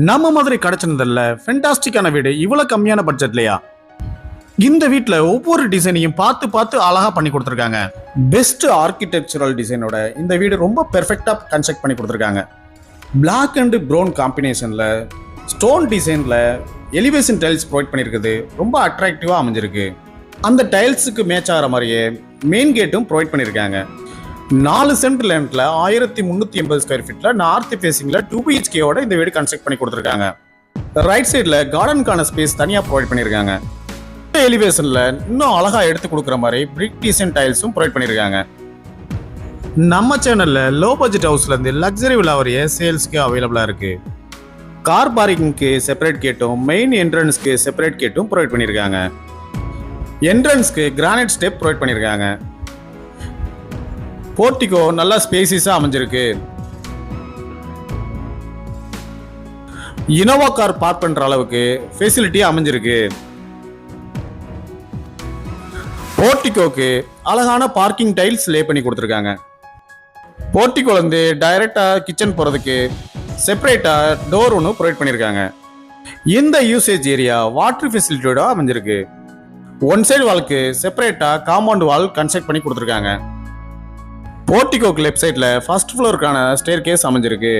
நம்ம மாதிரி கிடைச்சிருந்தல்ல ஃபென்டாஸ்டிக்கான வீடு இவ்வளவு கம்மியான பட்ஜெட்லையா? இந்த வீட்டில் ஒவ்வொரு டிசைனையும் பார்த்து பார்த்து அழகா பண்ணி கொடுத்துருக்காங்க. பெஸ்ட் ஆர்கிடெக்சரல் டிசைனோட இந்த வீடு ரொம்ப பெர்ஃபெக்டா கன்ஸ்ட்ரக்ட் பண்ணி கொடுத்துருக்காங்க. பிளாக் அண்ட் ப்ரௌன் காம்பினேஷன்ல ஸ்டோன் டிசைன்ல எலிவேஷன் டைல்ஸ் ப்ரொவைட் பண்ணியிருக்குது. ரொம்ப அட்ராக்டிவா அமைஞ்சிருக்கு. அந்த டைல்ஸுக்கு மேட்ச் ஆகிற மாதிரியே மெயின் கேட்டும் ப்ரொவைட் பண்ணியிருக்காங்க. 4 சென்ட் லேண்ட்ல 1380 ஸ்கொயர் ஃபீட்ல நார்த் ஃபேசிங்ல 2 BHKயோட இந்த வீடு கன்ஸ்ட்ரக்ட் பண்ணி கொடுத்துருக்காங்க. ரைட் சைட்ல கார்டனுக்கான ஸ்பேஸ் தனியா ப்ரொவைட் பண்ணியிருக்காங்க. எலிவேஷன்ல இன்னும் அழகா எடுத்து கொடுக்குற மாதிரி பிரிக் டிசைன் டைல்ஸும் ப்ரொவைட் பண்ணியிருக்காங்க. நம்ம சேனல்ல லோ பட்ஜெட் ஹவுஸ்ல இருந்து லக்ஸரி வில்லா வரைய சேல்ஸ்க்கு அவைலபிளா இருக்கு. கார் பார்க்கிங்க்கு செப்பரேட் கேட்டும் மெயின் என்ட்ரன்ஸ்க்கு செப்பரேட் கேட்டும் ப்ரொவைட் பண்ணியிருக்காங்க. என்ட்ரன்ஸ்க்கு கிரானைட் ஸ்டெப் ப்ரொவைட் பண்ணியிருக்காங்க. போர்ட்டிகோ நல்லா ஸ்பேசிஸா அமைஞ்சிருக்கு. இனோவா கார் பார்க் பண்ற அளவுக்கு ஃபெசிலிட்டி அமைஞ்சிருக்கு. போர்ட்டிகோக்கு அழகான பார்க்கிங் டைல்ஸ் லே பண்ணி கொடுத்துருக்காங்க. போர்ட்டிகோல இருந்து டைரக்டா கிச்சன் போறதுக்கு செப்பரேட்டா டோர் ஒன்று ப்ரொவைட் பண்ணியிருக்காங்க. இந்த யூசேஜ் ஏரியா வாட்டர் ஃபெசிலிட்டியோட அமைஞ்சிருக்கு. ஒன் சைடு வாலுக்கு செப்பரேட்டா காம்பவுண்ட் வால் கன்ஸ்ட்ரக்ட் பண்ணி கொடுத்துருக்காங்க. போர்ட்டிகோக்கு லெஃப்ட் சைட்ல ஃபர்ஸ்ட் ஃப்ளோருக்கான ஸ்டேர் கேஸ் அமைஞ்சிருக்கு.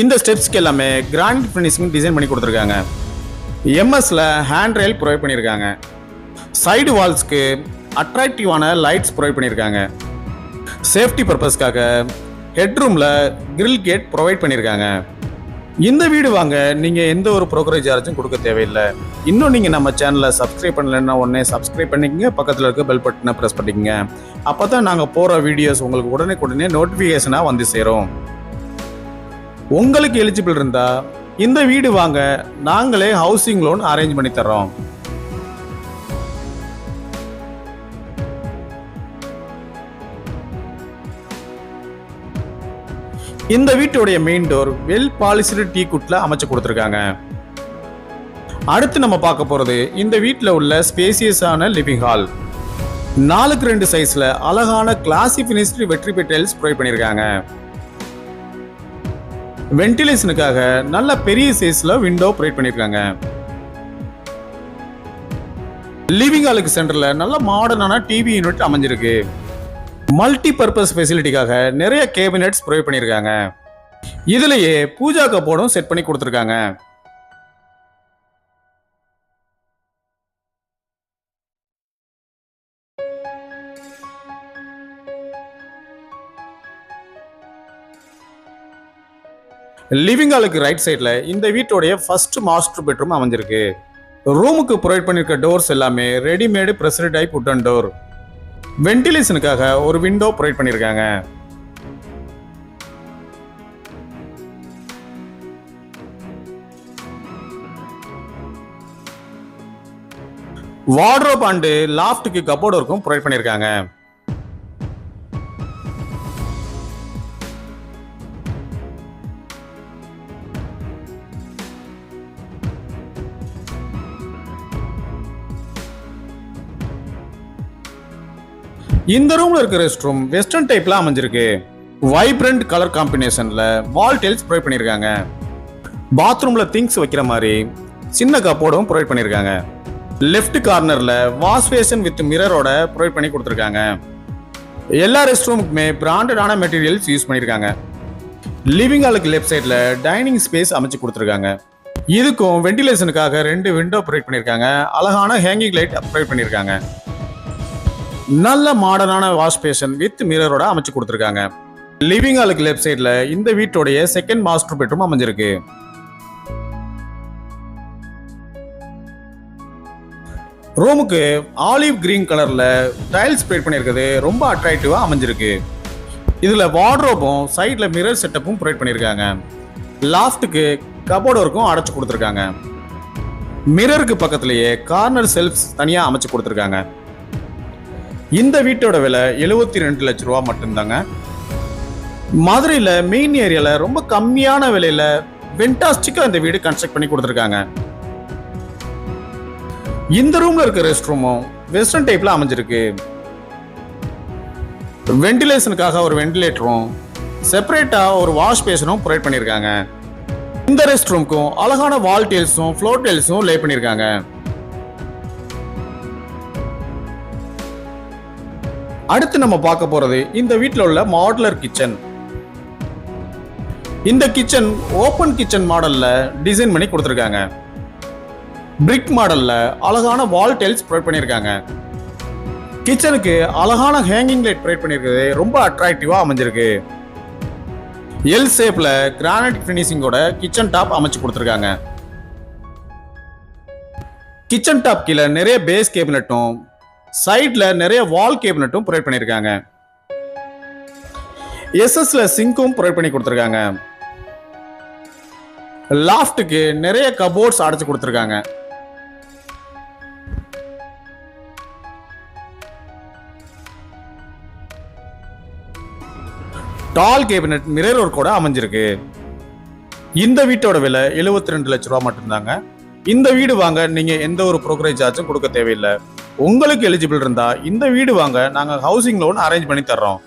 இந்த ஸ்டெப்ஸ்க்கு எல்லாமே கிரானைட் ஃபினிஷிங் டிசைன் பண்ணி கொடுத்துருக்காங்க. எம்எஸ்ல ஹேண்ட் ரெயில் ப்ரொவைட் பண்ணியிருக்காங்க. சைடு வால்ஸ்க்கு அட்ராக்டிவான லைட்ஸ் ப்ரொவைட் பண்ணியிருக்காங்க. சேஃப்டி பர்பஸ்க்காக ஹெட்ரூம்ல கிரில் கேட் ப்ரொவைட் பண்ணியிருக்காங்க. இந்த வீடு வாங்க நீங்க எந்த ஒரு ப்ரோக்கரேஜ் சார்ஜும் கொடுக்க தேவையில்லை. இன்னும் நீங்க நம்ம சேனலை சப்ஸ்கிரைப் பண்ணலன்னா உடனே சப்ஸ்கிரைப் பண்ணிக்கங்க. பக்கத்தில் இருக்க பெல் பட்டனை ப்ரெஸ் பண்ணிக்கங்க. அப்பதான் நாங்க போற வீடியோஸ் உங்களுக்கு உடனே நோட்டிபிகேஷனா வந்து சேரும். உங்களுக்கு எலிஜிபிள் இருந்தா இந்த வீடு வாங்க நாங்களே ஹவுசிங் லோன் அரேஞ்ச் பண்ணி தர்றோம். இந்த வீட்டுடைய main door well polished teak குட்ல அமைச்சு கொடுத்துருக்காங்க. அடுத்து நம்ம பார்க்க போறது இந்த வீட்டில் உள்ள ஸ்பேசியஸான லிவிங் ஹால். 4x2 சைஸ்ல அழகான கிளாசி ஃபினிஷ்டு வெட்ரி டைல்ஸ் ப்ரொவைட் பண்ணியிருக்காங்க. வென்டிலேஷனுக்காக நல்ல பெரிய சைஸ்ல விண்டோ ப்ரொவைட் பண்ணியிருக்காங்க. லிவிங் ஹாலுக்கு சென்டர்ல நல்ல மாடர்னான டிவி யூனிட் அமைஞ்சிருக்கு. மல்டி பர்பஸ் ஃபெசிலிட்டிக்காக நிறைய கேபினெட்ஸ் ப்ரொவைட் பண்ணியிருக்காங்க. இதுலயே பூஜா கப்போர்டும் செட் பண்ணி கொடுத்துருக்காங்க. லிவிங் ஹாலுக்கு ரைட் சைட்ல இந்த வீட்டோடைய ஃபர்ஸ்ட் மாஸ்டர் பெட்ரூம் அமைஞ்சிருக்கு. ரூமுக்கு ப்ரொவைட் பண்ணிருக்க டோர்ஸ் எல்லாமே readymade pressed type wooden door. வென்டிலேஷனுக்காக ஒரு விண்டோ ப்ரொவைட் பண்ணியிருக்காங்க. வார்ட்ரோப் அண்ட் லாஃப்ட்டுக்கு கப்போர்ட் ஒர்க்கும் ப்ரொவைட் பண்ணியிருக்காங்க. இந்த ரூம்ல இருக்க ரெஸ்ட் ரூம் வெஸ்டர்ன் டைப்ல அமைஞ்சிருக்கு. வைப்ரண்ட் கலர் காம்பினேஷன்ல வால் டைல்ஸ் ப்ரொவைட் பண்ணியிருக்காங்க. பாத்ரூம்ல திங்ஸ் வைக்கிற மாதிரி சின்ன கப்போர்டும் ப்ரொவைட் பண்ணியிருக்காங்க. லெஃப்ட் கார்னர்ல வாஷ் பேஷன் வித் மிரரோட ப்ரொவைட் பண்ணி கொடுத்துருக்காங்க. எல்லா ரெஸ்ட் ரூமுக்குமே பிராண்டடான மெட்டீரியல்ஸ் யூஸ் பண்ணியிருக்காங்க. லிவிங் ஹாலுக்கு லெஃப்ட் சைட்ல டைனிங் ஸ்பேஸ் அமைச்சு கொடுத்துருக்காங்க. இதுக்கும் வென்டிலேஷனுக்காக 2 விண்டோ ப்ரொவைட் பண்ணியிருக்காங்க. அழகான ஹேங்கிங் லைட் ப்ரொவைட் பண்ணியிருக்காங்க. நல்ல மாடர்னான வாஷ் பேஷன் வித் மிரரோட அமைச்சு கொடுத்துருக்காங்க. லிவிங் ஹாலுக்கு லெஃப்ட் சைட்ல இந்த வீட்டோடைய செகண்ட் மாஸ்டர் பெட்ரூம் அமைஞ்சிருக்கு. ரூமுக்கு ஆலிவ் கிரீன் கலர்ல டைல்ஸ் ப்ரொவைட் பண்ணியிருக்கிறது ரொம்ப அட்ராக்டிவா அமைஞ்சிருக்கு. இதுல வார்ட்ரோபும் சைட்ல மிரர் செட்டப்பும் ப்ரொவைட் பண்ணியிருக்காங்க. லாஃப்ட்டுக்கு கபோர்ட் ஒர்க்கும் அடைச்சு கொடுத்துருக்காங்க. மிரருக்கு பக்கத்திலேயே கார்னர் செல்ஃப்ஸ் தனியா அமைச்சு கொடுத்துருக்காங்க. இந்த வீட்டோட விலை 72 லட்சம் ரூபா மட்டும்தாங்க. மதுரையில மெயின் ஏரியால ரொம்ப கம்மியான விலையில வென்டாஸ்டிக்கா இந்த வீடு கன்ஸ்ட்ரக்ட் பண்ணி கொடுத்துருக்காங்க. இந்த ரூம்ல இருக்க ரெஸ்ட் ரூமும் வெஸ்டர்ன் டைப்ல அமைஞ்சிருக்கு. வென்டிலேஷனுக்காக ஒரு வென்டிலேட்டரும் செப்பரேட்டா ஒரு வாஷ் பேஷனும் ப்ரொவைட் பண்ணியிருக்காங்க. இந்த ரெஸ்ட் ரூமுக்கும் அழகான வால் டைல்ஸும் ஃப்ளோர் டைல்ஸும் லே பண்ணிருக்காங்க. அடுத்து நம்ம பார்க்க போறது இந்த வீட்டில் உள்ள மாடுலர் கிச்சன். இந்த கிச்சன் ஓபன் கிச்சன் மாடல்ல டிசைன் பண்ணி கொடுத்திருக்காங்க. பிரிக் மாடல்ல அழகான வால் டைல்ஸ் ப்ரொவைட் பண்ணிருக்காங்க. கிச்சனுக்கு அழகான ஹேங்கிங் லைட் ப்ரொவைட் பண்ணிருக்கிறது ரொம்ப அட்ராக்டிவா அமைஞ்சிருக்கு. எல் ஷேப்ல கிரானைட் ஃபினிஷிங்கோட கிச்சன் டாப் அமைச்சு கொடுத்திருக்காங்க. கிச்சன் டாப் கீழே நிறைய பேஸ் கேபினட்டும் சைட்ல நிறைய வால் கேபினட்டும் ப்ரொவைட் பண்ணிருக்காங்க. எஸ்எஸ்ல சிங்கும் ப்ரொவைட் பண்ணி கொடுத்திருக்காங்க. லாஃப்ட்டுக்கு நிறைய கபோர்ட்ஸ் அடைச்சு கொடுத்திருக்காங்க. டால் கேபினட் மிரர் ஒர்க்கோட அமைஞ்சிருக்கு. இந்த வீட்டோட விலை 72 லட்சம் ரூபாய் மட்டும்தாங்க. இந்த வீடு வாங்க நீங்க எந்த ஒரு புரோக்கரேஜ் சார்ஜும் கொடுக்க தேவையில்லை. உங்களுக்கு எலிஜிபிள் இருந்தா இந்த வீடு வாங்க நாங்க ஹவுசிங் லோன் அரேஞ்ச் பண்ணி தர்றோம்.